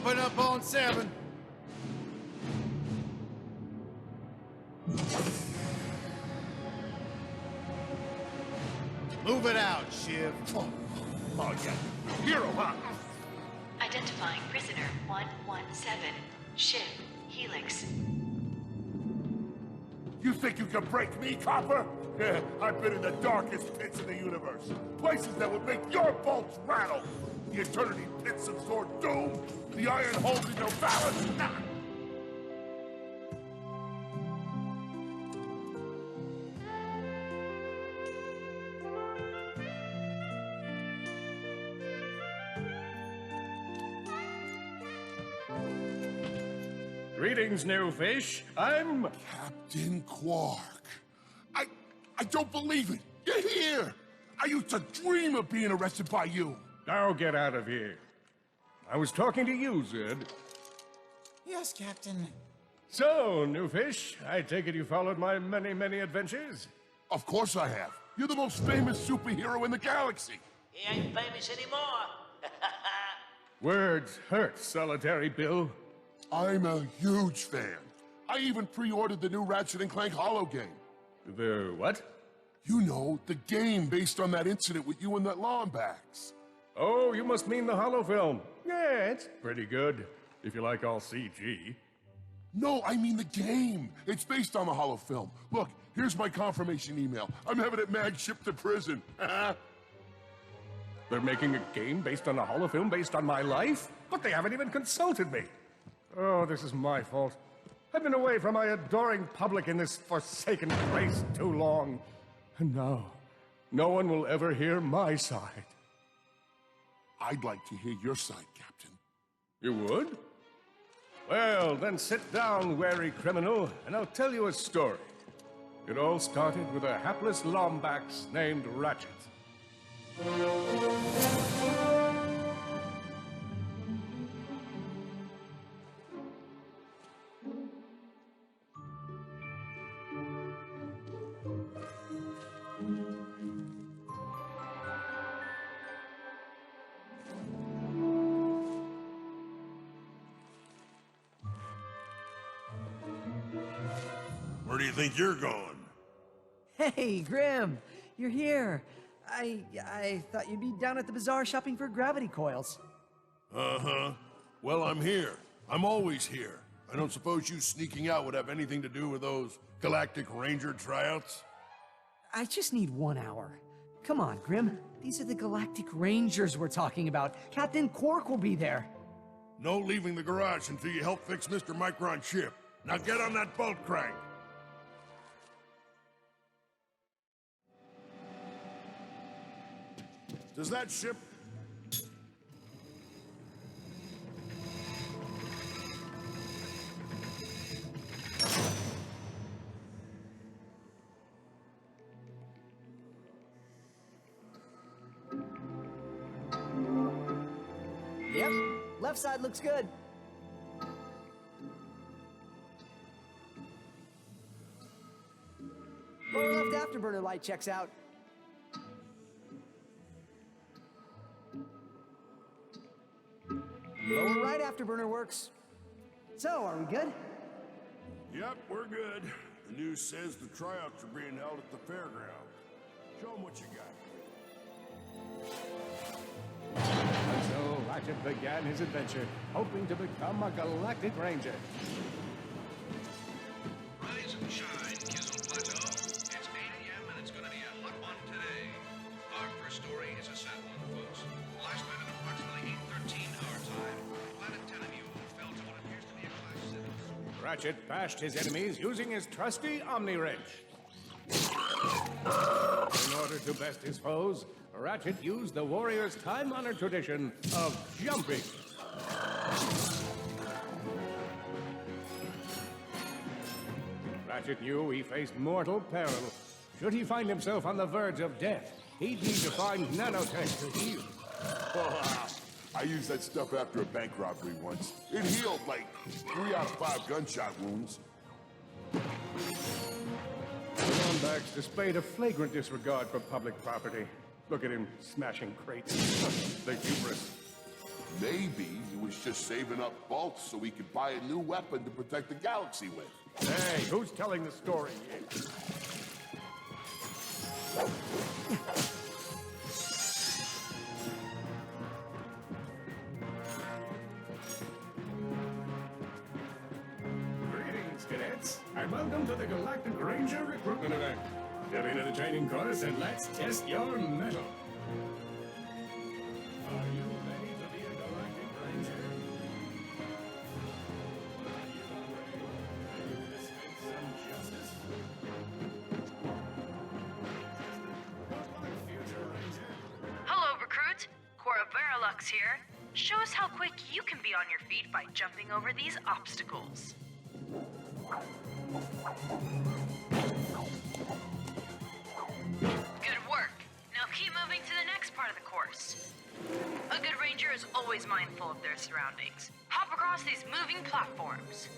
Open up on 7. Move it out, Shiv. Oh, yeah. Hero, huh? Identifying prisoner 117, Shiv, Helix. You think you can break me, Copper? Yeah, I've been in the darkest pits of the universe. Places that would make your bolts rattle. The eternity pits of Sword Doom. The iron holes in your balance. Nah. Greetings, new fish. I'm... Captain Quark. I don't believe it. You're here. I used to dream of being arrested by you. Now get out of here. I was talking to you, Zed. Yes, Captain. So, new fish, I take it you followed my many, many adventures? Of course I have. You're the most famous superhero in the galaxy. He ain't famous anymore. Words hurt, Solitary Bill. I'm a huge fan. I even pre-ordered the new Ratchet and Clank holo game. The what? You know, the game based on that incident with you and that Lombax. Oh, you must mean the holo film. Yeah, it's pretty good, if you like all CG. No, I mean the game. It's based on the holo film. Look, here's my confirmation email. I'm having it mag shipped to prison. They're making a game based on a holo film based on my life? But they haven't even consulted me. Oh, this is my fault. I've been away from my adoring public in this forsaken place too long. And now, no one will ever hear my side. I'd like to hear your side, Captain. You would? Well, then sit down, wary criminal, and I'll tell you a story. It all started with a hapless Lombax named Ratchet. Where do you think you're going? Hey, Grim, you're here. I thought you'd be down at the bazaar shopping for gravity coils. Uh-huh. Well, I'm here. I'm always here. I don't suppose you sneaking out would have anything to do with those Galactic Ranger tryouts? I just need 1 hour. Come on, Grim. These are the Galactic Rangers we're talking about. Captain Quark will be there. No leaving the garage until you help fix Mr. Micron's ship. Now get on that bolt crank. Does that ship... Yep, left side looks good. Lower left afterburner light checks out. Lower right afterburner works. So, are we good? Yep, we're good. The news says the tryouts are being held at the fairgrounds. Show them what you got. And so Ratchet began his adventure, hoping to become a Galactic Ranger. Rise and shine, Kyzil Plateau. It's 8 a.m. and it's going to be a hot one today. Our first story is a sad one, folks. Last night at approximately 8:13 our time, Planet Tenemu fell to what appears to be a Class 7. Ratchet bashed his enemies using his trusty Omni Wrench. In order to best his foes, Ratchet used the warrior's time-honored tradition of jumping. Ratchet knew he faced mortal peril. Should he find himself on the verge of death, he'd need to find nanotech to heal. I used that stuff after a bank robbery once. It healed like 3 out of 5 gunshot wounds. The Lombax displayed a flagrant disregard for public property. Look at him smashing crates. The hubris. Maybe he was just saving up bolts so he could buy a new weapon to protect the galaxy with. Hey, who's telling the story here? Greetings, cadets, and welcome to the Galactic Ranger Recruitment event. Get into the training course and let's test your mettle. Are you ready to be a Galactic Ranger? Are you ready to dispense some justice? Good luck, future Ranger. Hello, recruit. Cora Verilux here. Show us how quick you can be on your feet by jumping over these obstacles. Good work. Now keep moving to the next part of the course. A good ranger is always mindful of their surroundings. Hop across these moving platforms.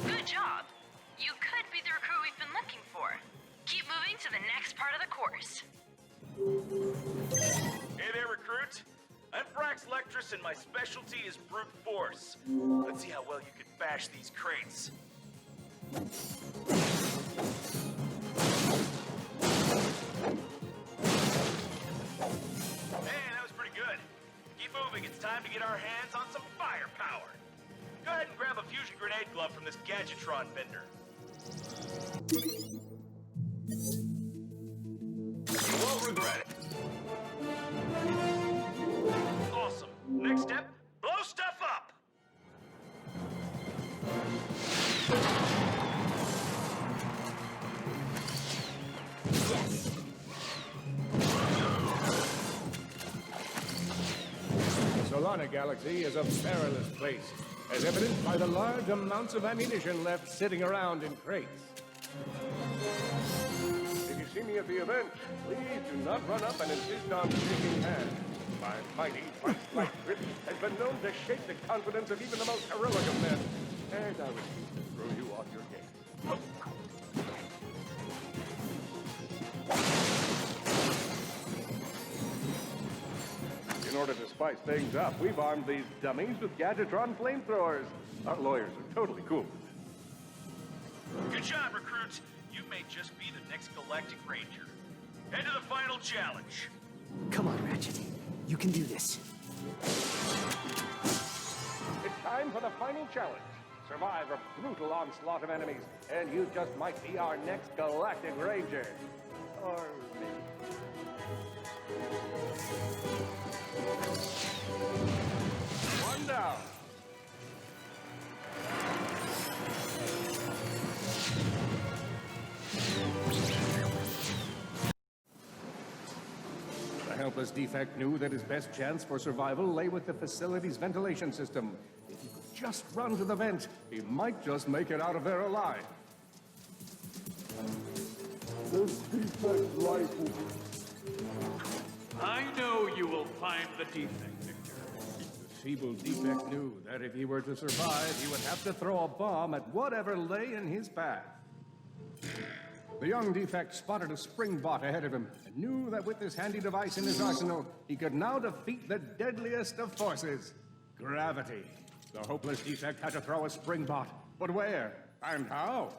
Good job. You could be the recruit we've been looking for. Keep moving to the next part of the course. Hey there, recruit. I'm Frax Lectrus, and my specialty is brute force. Let's see how well you can bash these crates. Man, that was pretty good. Keep moving. It's time to get our hands on some firepower. Go ahead and grab a fusion grenade glove from this Gadgetron vendor. You won't regret it. Awesome. Next step, blow stuff up. Solana Galaxy is a perilous place, as evidenced by the large amounts of ammunition left sitting around in crates. If you see me at the event, please do not run up and insist on shaking hands. My mighty fight-like grip has been known to shake the confidence of even the most heroic of men, and I refuse to throw you off your game. In order to spice things up, we've armed these dummies with Gadgetron flamethrowers. Our lawyers are totally cool with it. Good job, recruits. You may just be the next Galactic Ranger. Head to the final challenge. Come on, Ratchet. You can do this. It's time for the final challenge. Survive a brutal onslaught of enemies, and you just might be our next Galactic Ranger. Or maybe. One down. The helpless defect knew that his best chance for survival lay with the facility's ventilation system. If he could just run to the vent, he might just make it out of there alive. This defect rifle. I know you will find the defect, Victor. The feeble defect knew that if he were to survive, he would have to throw a bomb at whatever lay in his path. The young defect spotted a spring bot ahead of him and knew that with this handy device in his arsenal, he could now defeat the deadliest of forces, gravity. The hopeless defect had to throw a spring bot, but where and how?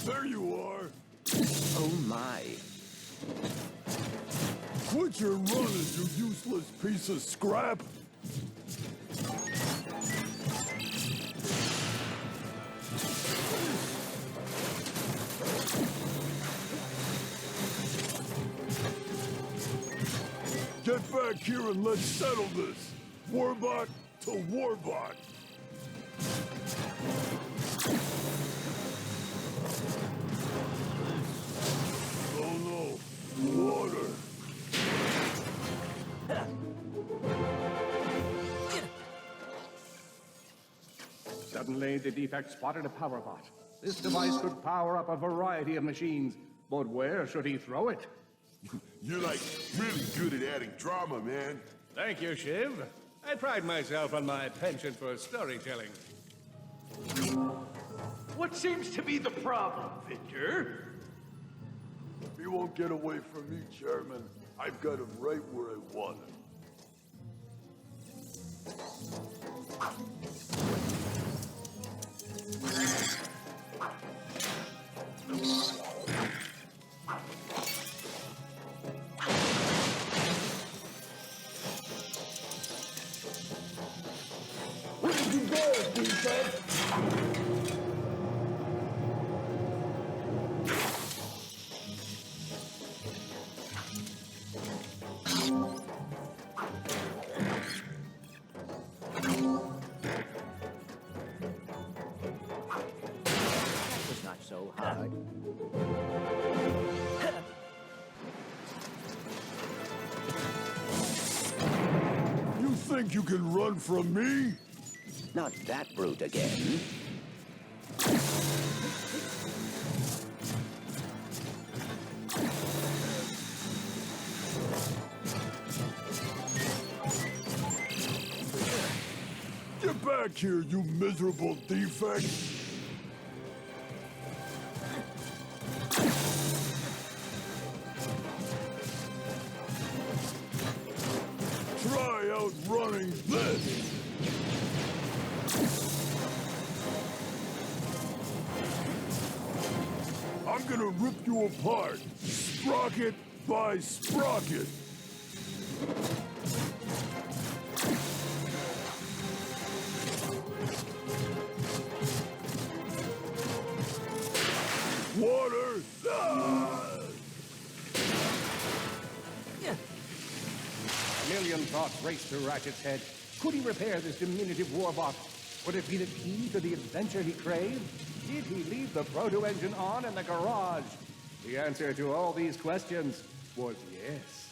There you are. Oh my. Quit your running, you useless piece of scrap. Get back here and let's settle this. Warbot to Warbot. Oh no, water. Suddenly, the defect spotted a power bot. This device could power up a variety of machines, but where should he throw it? You're like really good at adding drama, man. Thank you, Shiv. I pride myself on my penchant for storytelling. What seems to be the problem, Victor? He won't get away from me, Chairman. I've got him right where I want him. Where did you go, defense? So hard. You think you can run from me? Not that brute again. Get back here, you miserable defect! Try outrunning this! I'm gonna rip you apart, sprocket by sprocket! Water! Ah! A million thoughts raced through Ratchet's head. Could he repair this diminutive warbot? Would it be the key to the adventure he craved? Did he leave the proto engine on in the garage? The answer to all these questions was yes.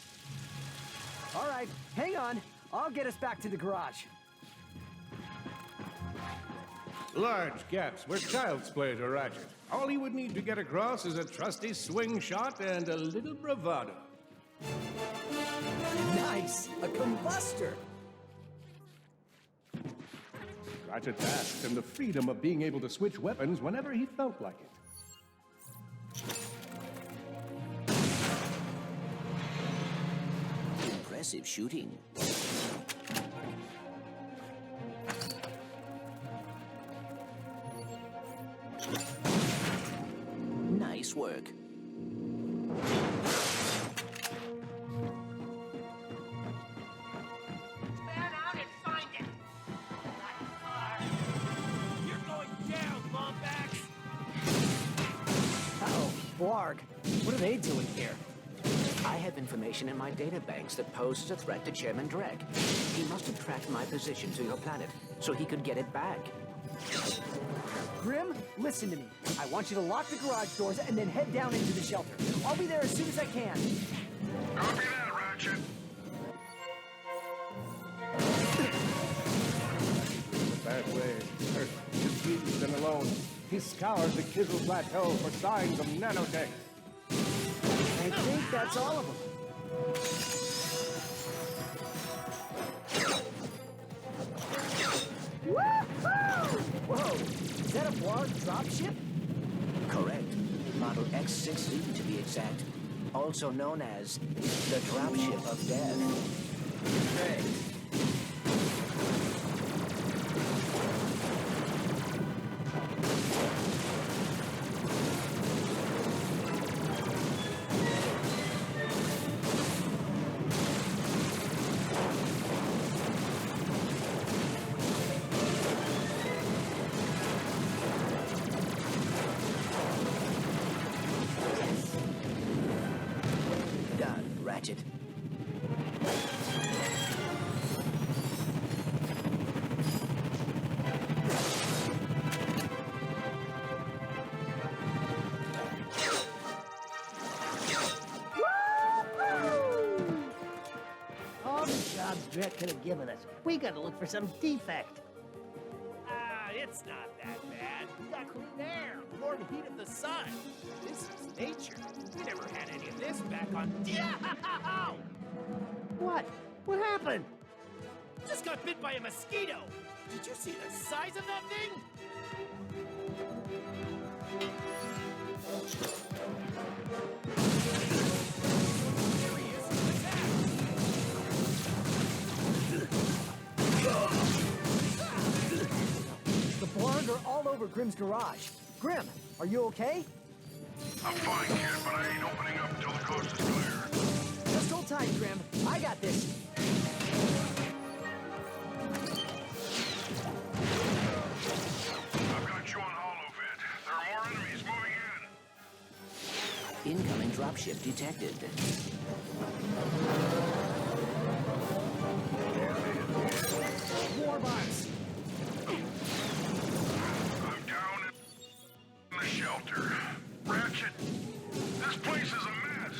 All right, hang on. I'll get us back to the garage. Large gaps were child's play to Ratchet. All he would need to get across is a trusty swing shot and a little bravado. Nice! A combustor! Ratchet basked in the freedom of being able to switch weapons whenever he felt like it. Impressive shooting. Nice work. Man out and find it! Not far! You're going down, Lombax! Uh-oh, Blarg. What are they doing here? I have information in my databanks that poses a threat to Chairman Drek. He must have tracked my position to your planet, so he could get it back. Grim, listen to me. I want you to lock the garage doors and then head down into the shelter. I'll be there as soon as I can. Copy that, Ratchet. Bad way. Hurt, confused and alone. He scoured the Kyzil Plateau for signs of nanotech. I think that's all of them. Woohoo! Whoa, is that a Blarg dropship? Correct. Model X-16 to be exact. Also known as the dropship of death. Hey. Done, Ratchet. All the jobs Drek could have given us. We gotta look for some defect. It's It's not that bad. We got clean air, more heat of the sun. This is nature. We never had any of this back on... What? What happened? Just got bit by a mosquito. Did you see the size of that thing? There he is. The Blarg are all over Grimm's garage. Grim, are you okay? I'm fine, kid, but I ain't opening up until the coast is clear. Just hold tight, Grim. I got this. I've got you on holofit. There are more enemies moving in. Incoming dropship detected. Warbots! I'm down in the shelter. Ratchet, this place is a mess.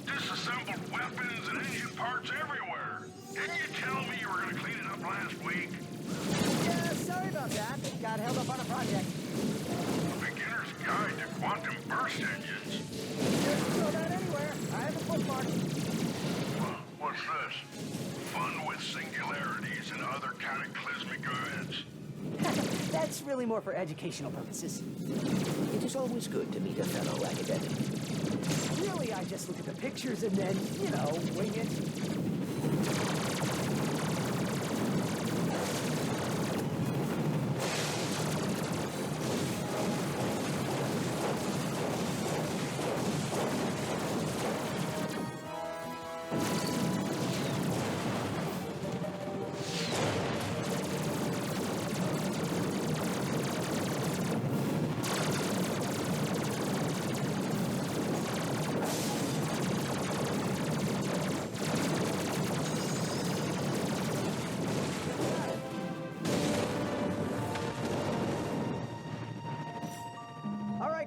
Disassembled weapons and engine parts everywhere. Didn't you tell me you were going to clean it up last week? Yeah, sorry about that. Got held up on a project. A beginner's guide to quantum burst engines. Just throw that anywhere. I have a bookmark. What's this? Fun with singularities and other cataclysmic events. That's really more for educational purposes. It is always good to meet a fellow academic. Really, I just look at the pictures and then, you know, wing it.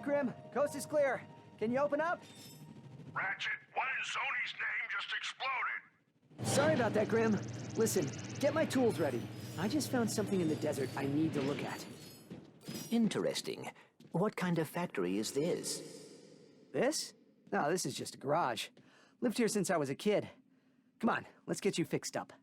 Grim, coast is clear. Can you open up? Ratchet, what in Sony's name just exploded? Sorry about that, Grim. Listen, get my tools ready. I just found something in the desert I need to look at. Interesting. What kind of factory is this? This? No, this is just a garage. Lived here since I was a kid. Come on, let's get you fixed up.